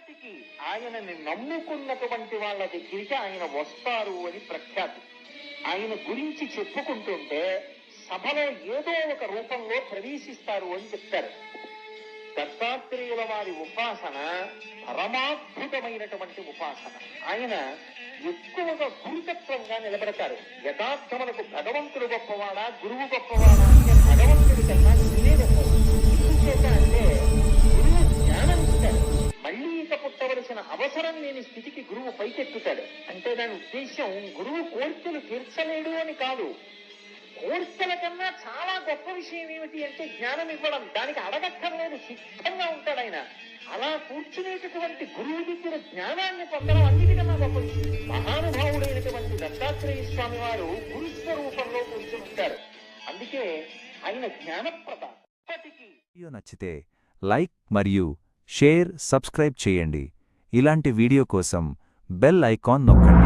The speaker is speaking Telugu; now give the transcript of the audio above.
ఇప్పటికీ ఆయనని నమ్ముకున్నటువంటి వాళ్ళ దగ్గరికి ఆయన వస్తారు అని ప్రఖ్యాతి. ఆయన గురించి చెప్పుకుంటుంటే సభలో ఏదో ఒక రూపంలో ప్రవేశిస్తారు అని చెప్తారు. దత్తాత్రేయుల వారి ఉపాసన పరమాద్భుతమైనటువంటి ఉపాసన. ఆయన ఎక్కువగా గురుతత్వంగా నిలబడతారు. యథార్థములకు భగవంతుడు గొప్పవాడా గురువు గొప్పవాడా అంటే భగవంతుడి కన్నా గురువే గొప్పవాడు. ఎందుచేత అంటే గురువు జ్ఞానం ఇస్తాడు. మళ్ళీ ఇక పుట్టవలసిన అవసరం లేని స్థితికి గురువు పైకెత్తుతాడు. అంటే దాని ఉద్దేశం గురువు కోర్కెలు తీర్చలేడు అని కాదు. కోర్కెల కన్నా చాలా గొప్ప విషయం ఏమిటి అంటే జ్ఞానం ఇవ్వడం. దానికి అడగక్కర్లేదు, సిద్ధంగా ఉంటాడు ఆయన. అలా కూర్చునేటటువంటి గురువు దగ్గర జ్ఞానాన్ని పొందడం అన్నిటికన్నా గొప్ప. మహానుభావుడైనటువంటి దత్తాత్రేయ స్వామి వారు గురుస్వరూపంలో కూర్చుంటారు. అందుకే ఆయన జ్ఞానప్రద. వీడియో నచ్చితే లైక్ మరియు షేర్, సబ్స్క్రైబ్ చేయండి. ఇలాంటి వీడియో కోసం బెల్ ఐకాన్ నొక్కండి.